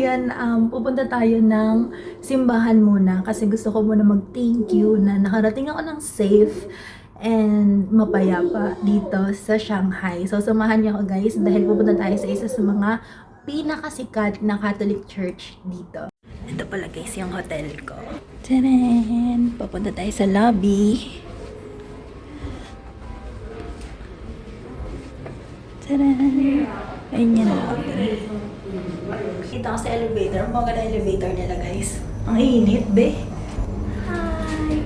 ngayon, pupunta tayo ng simbahan muna kasi gusto ko muna mag-thank you na nakarating ako ng safe and mapayapa dito sa Shanghai. So, samahan niyo ako guys dahil pupunta tayo sa isa sa mga pinakasikat na Catholic Church dito. Ito pala guys yung hotel ko. Tadaan! Papunta tayo sa lobby. Tadaan! Ayun yan lobby. Kita ko sa elevator. Ang baga na elevator nila guys. Ang init, be. Hi!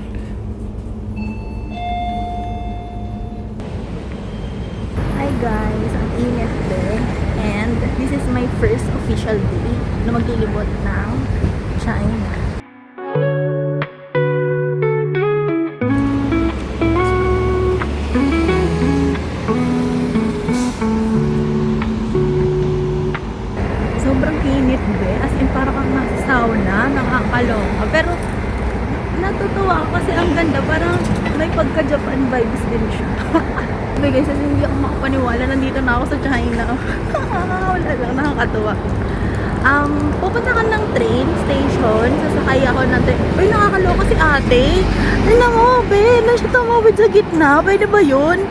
Hi guys! Ang init, be. And this is my first official day na maglilibot ng China. Sobrang init, be. As in, parang kang nasa sauna, nakakaloka. Pero, natutuwa ako kasi ang ganda. Parang may pagka-Japan vibes din siya. Sabi guys, kasi hindi ako makapaniwala. Nandito na ako sa China. Wala lang, nakakatuwa. Pupunta ka ng train station. Sasakay ako ng train. Uy, nakakaloka si ate. Tingnan mo, be. Nasa tumawid sa gitna. Pwede ba yun?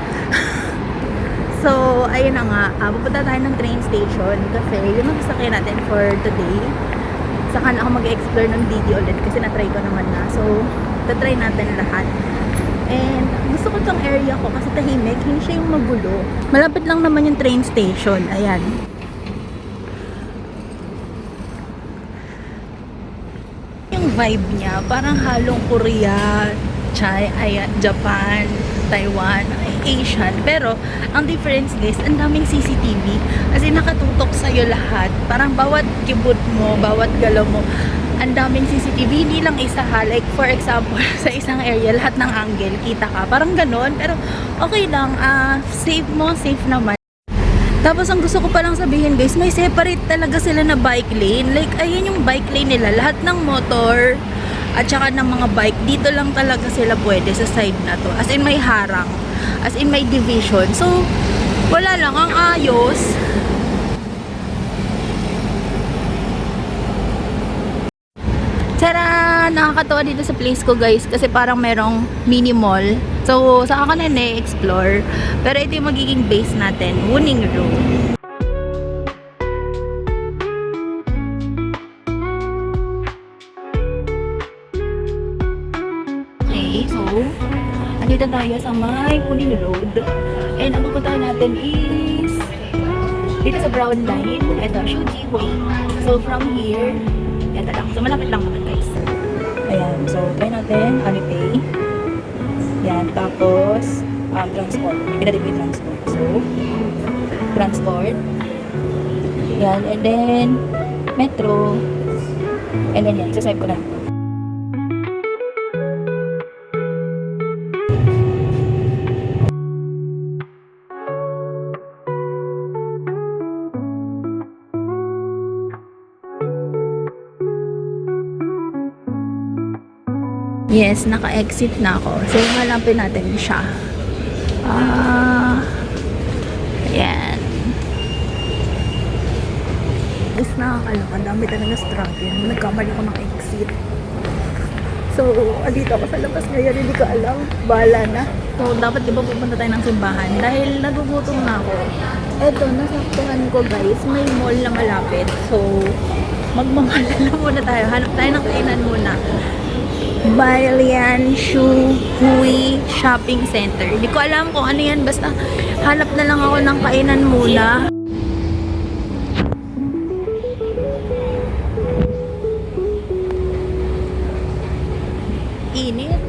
So, ayun na nga, pupunta tayo ng train station kasi yun ang sasakyan natin for today. Saka na ako mag-explore ng DD ulit kasi na-try ko naman na. So, tatry natin lahat. And gusto ko tong area ko kasi tahimik, hindi siya yung magulo. Malapit lang naman yung train station. Ayan. Yung vibe niya, parang halong Korea, Japan, Taiwan, Asian. Pero, ang difference guys, ang daming CCTV. As in, nakatutok sa'yo lahat. Parang bawat kibot mo, bawat galaw mo, ang daming CCTV. Hindi lang isa ha. Like, for example, sa isang area, lahat ng angle, kita ka. Parang ganon. Pero, okay lang. Safe mo, safe naman. Tapos, ang gusto ko palang sabihin guys, may separate talaga sila na bike lane. Like, ayun yung bike lane nila. Lahat ng motor, at saka ng mga bike, dito lang talaga sila pwede sa side na to. As in, may harang. As in, may division. So, wala lang. Ang ayos. Tara! Nakakatawa dito sa place ko guys kasi parang merong mini mall. So, saka ka na explore. Pero ito yung magiging base natin. Wuning Room. So, andito tayo sa may Punin Road. And ang pupuntahan natin is dito sa Brown Line. Ito, Shuji Way. So, from here, ito lang. So, malapit lang naman guys. Ayan. So, try natin. Alipay. Yan. Tapos, transport. Pinadip yung transport. So, transport. Yan. And then, metro. And then yan. Saswipe ko na. Yes, naka-exit na ako. So, hanapin natin siya. Ayan. Is nakakaloka. Dami talaga struggle. Nagkamali ko ng exit. So, andito ako sa labas ngayon. Hindi ko alam. Bahala na. So, dapat diba pupunta tayo ng simbahan? Dahil nagugutom na ako. Eto, nasaktuhan ko guys. May mall na malapit. So, magmamalala muna tayo. Hanap tayo ng kainan muna. Bailian Shu Hui Shopping Center. Hindi ko alam kung ano yan. Basta hanap na lang ako ng kainan muna. Init.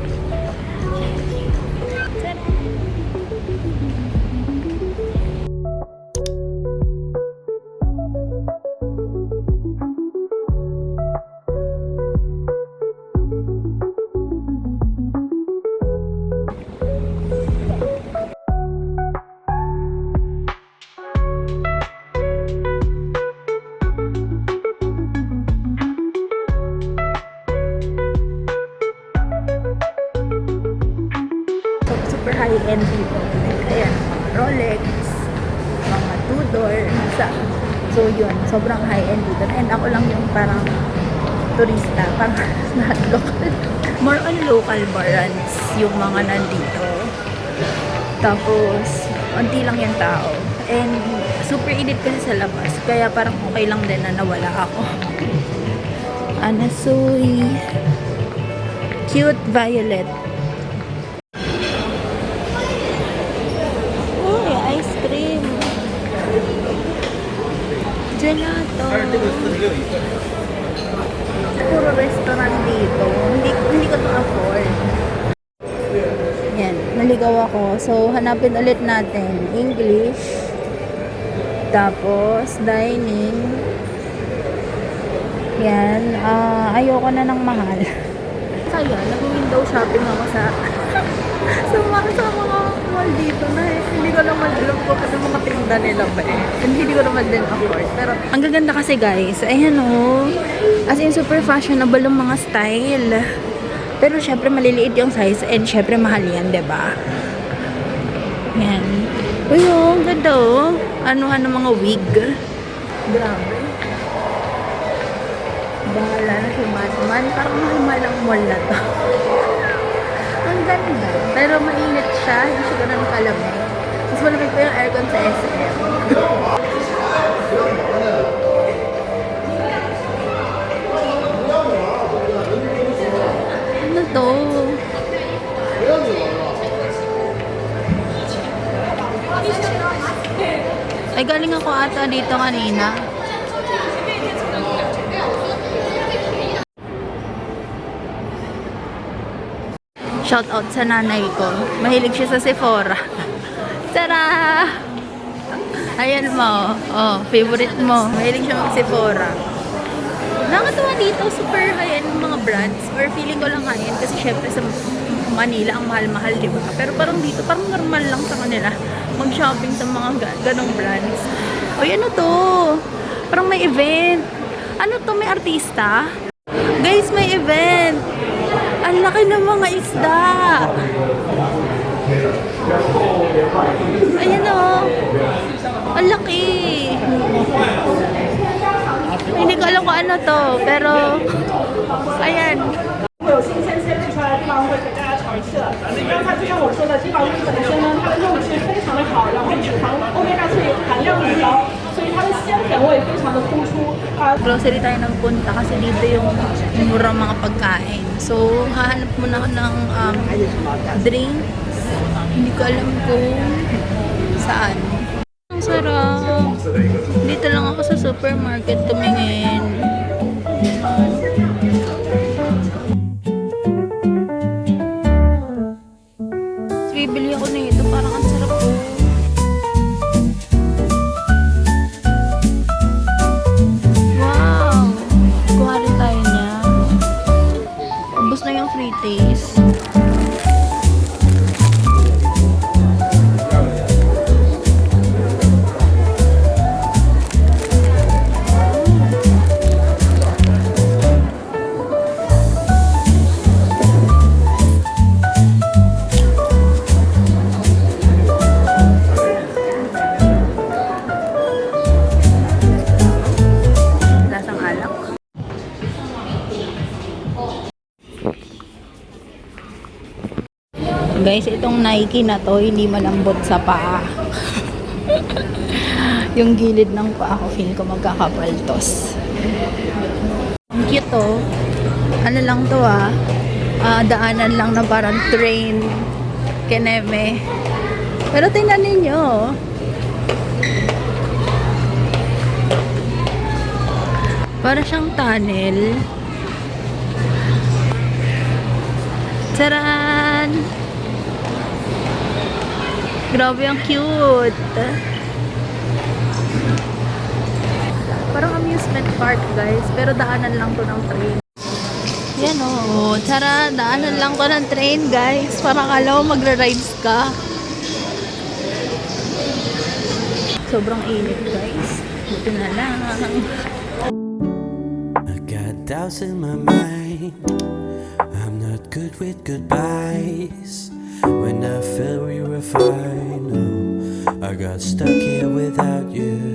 Super high-end dito. Ayan, mga Rolex, mga Tudor, sa So yun, sobrang high-end dito. And ako lang yung parang turista, parang not local. More on local brands yung mga nandito. Tapos, unti lang yung tao. And super init kasi sa labas. Kaya parang okay lang din na nawala ako. Anasoy. Cute violet. Uy, ice cream. Gelato. Puro restaurant dito. Hindi ko to afford. Yan, naligaw ako. So, hanapin ulit natin. English. Tapos, dining. Yan. Ayoko na ng mahal. Kaya, nag-window shopping ako sa mga mall dito na eh. Hindi ko naman alam ko kasi mga tinda nila ba eh. And hindi ko naman din afford. Pero, ang gaganda kasi guys. Ayan o. As in, super fashionable ang mga style. Pero, syempre, maliliit yung size. And, syempre, mahal yan, diba? Yan. Uy, oh, ang ganda oh. Anuhan ng mga wig. Grabe. Bahala na si Batman. Parang mahal ang mall na to. Ang ganda. Pero mainit siya. Hindi siya ganun kalamig. Mas malamig pa yung aircon sa SM. Ano to? Ay, galing ako ata dito kanina. Shout out sa nanay ko. Mahilig siya sa Sephora. Tara! Ayan mo. Oh, favorite mo. Mahilig siya mag-Sephora. Nakakatawa dito, super high-end mga brands. Or feeling ko lang high-end kasi syempre sa Manila ang mahal-mahal, di ba? Pero parang dito, parang normal lang sa kanila mag-shopping sa mga ganong brands. Oy, ano to? Parang may event. Ano to? May artista? Guys, may event! Ang laki ng mga isda. Ayan o. Ang laki. Hindi ko alam kung ano to. Pero, ayan. 会有新鲜切出来的地方会给大家尝试。刚才就像我说的，鸡膀鱼本身呢，它的肉质非常的好，然后脂肪欧米伽3含量很高，所以它的鲜甜味非常的突出。Grocery tayo nagpunta kasi dito yung murang mga pagkain. So, hahanap muna ako ng drinks. Hindi ko alam kung saan. Ang sarap. Dito lang ako sa supermarket tumingin. Bibili ako nito, parang ang sarap po. Wow! Kuha rin tayo niya. Ubus na yung free taste. Guys, itong Nike na to, hindi malambot sa paa. Yung gilid ng paa ko, feel ko magkakapaltos. Ang cute to. Ano lang to daanan lang na parang train. Keneme. Pero tingnan ninyo. Para siyang tunnel. Taran! Grabe, ang cute. Parang amusement park, guys. Pero daanan lang to ng train. Yan o. Tara, daanan lang to ng train, guys. Parang akala mo magra-rides ka. Sobrang init, guys. Buti na lang. I got doubts in my mind. I'm not good with goodbyes. When I felt we were fine, oh, I got stuck here without you.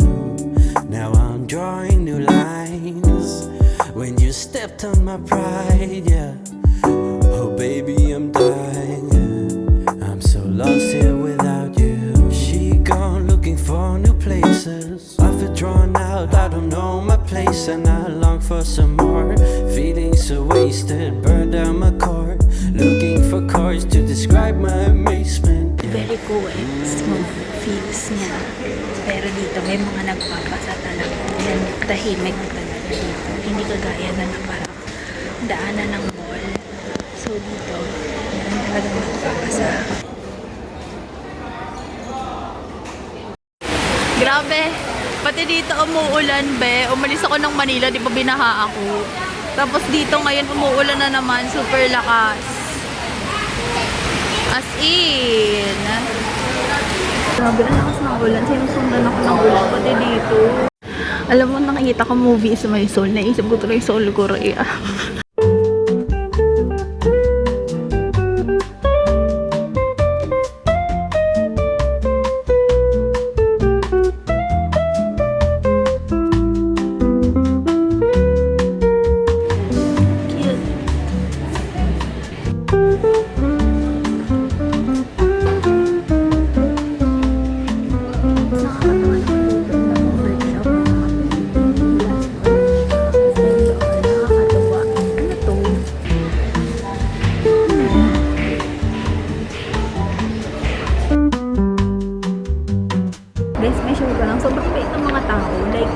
Now I'm I'm drawing new lines. When you stepped on my pride, yeah. Oh baby, I'm dying, yeah. I'm so lost here without you. She gone looking for new places. I feel drawn out, I don't know my place, and I long for some more. Feeling so wasted, burned down my cord. Looking for chords to describe my amazement. Very cool smoke feels niya. Pero dito may mga nagpapasa talaga. Yan, tahimik talaga dito. Hindi kagaya na parang daanan ng mall. So dito, meron talagang nagpapasa. Grabe! Pati dito umuulan, be. Umalis ako ng Manila, di ba binaha ako. Tapos dito ngayon umuulan na naman, super lakas. As in. Grabe, ang lakas ng ulan. Sinusundan ako ng ulan pati dito. Alam mo, nakikita ko movie sa may Seoul. Naisip ko tuloy Seoul, Korea. Guys, may show ko lang. Sobrang bait ng mga tao. Like,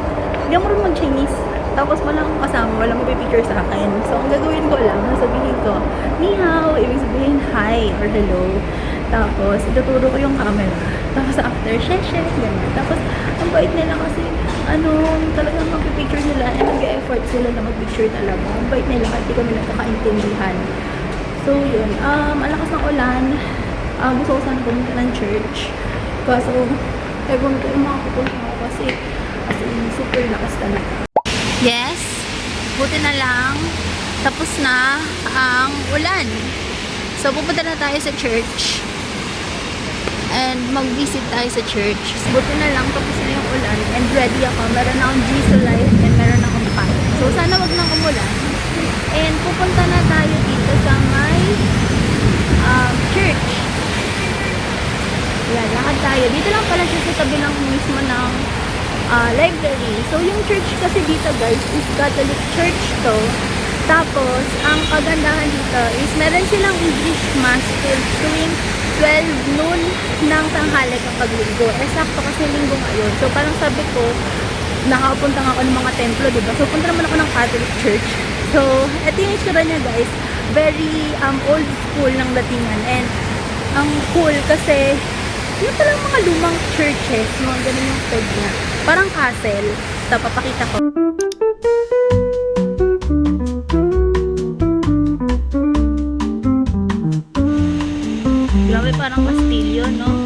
hindi ako marunong mag-Chinese. Tapos walang kasama, walang magpipicture sa akin. So, ang gagawin ko lang, sabihin ko, ni hao, ibig sabihin hi or hello. Tapos, ituturo ko yung camera. Tapos, after, share, gano'n. Tapos, ang bait nila kasi, talagang magpipicture sila and nag-effort sila na mag-picture talaga. Ang bait nila kasi di kami nagkakaintindihan. So, yun. Ang lakas ng ulan. Gusto ko sana pumunta ng church. Kaso, ewan ko yung makapupunta ako kasi as in, super lakas talaga. Yes, buti na lang tapos na ang ulan. So, pupunta na tayo sa church and mag-visit tayo sa church. Buti na lang tapos na yung ulan and ready ako. Meron akong Jesus Life and meron akong pan. So, sana wag nang umulan. And pupunta na tayo dito sa may church. Yan, lakad tayo. Dito lang pala siya sa tabi ng mismo ng library. So, yung church kasi dito, guys, is Catholic church to. Tapos, ang kagandahan dito is meron silang English Mass tuwing 12 noon ng tanghali kapag linggo. Sakto kasi linggo ngayon. So, parang sabi ko, nakapunta nga ako ng mga templo, diba? So, punta naman ako ng Catholic church. So, ito yung itsura niya, guys. Very old school ng datingan. And, ang cool kasi yung palang mga lumang churches, mga ganun yung code niya. Parang castle. Ito, papakita ko. Grabe, parang kastilyo, no?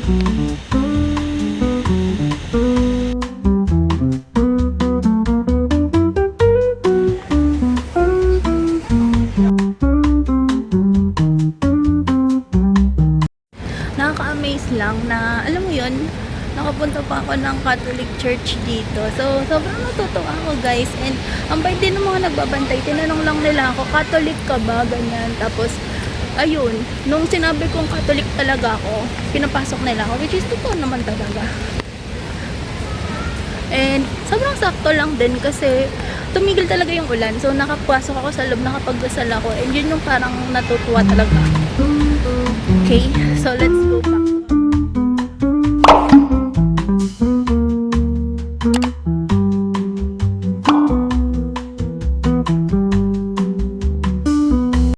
Nakaka-amaze lang na, alam mo yun, nakapunta pa ako ng Catholic Church dito. So, sobrang natutuwa ako, guys. And, ang bait din ng mga nagbabantay. Tinanong lang nila ako, Catholic ka ba? Ganyan. Tapos, ayun, nung sinabi kong Catholic talaga ako, pinapasok nila ako, which is totoo naman talaga. And, sobrang sakto lang din kasi tumigil talaga yung ulan. So, nakapasok ako sa loob, nakapagdasal ako. And, yun yung parang natutuwa talaga. Okay, so let's go back.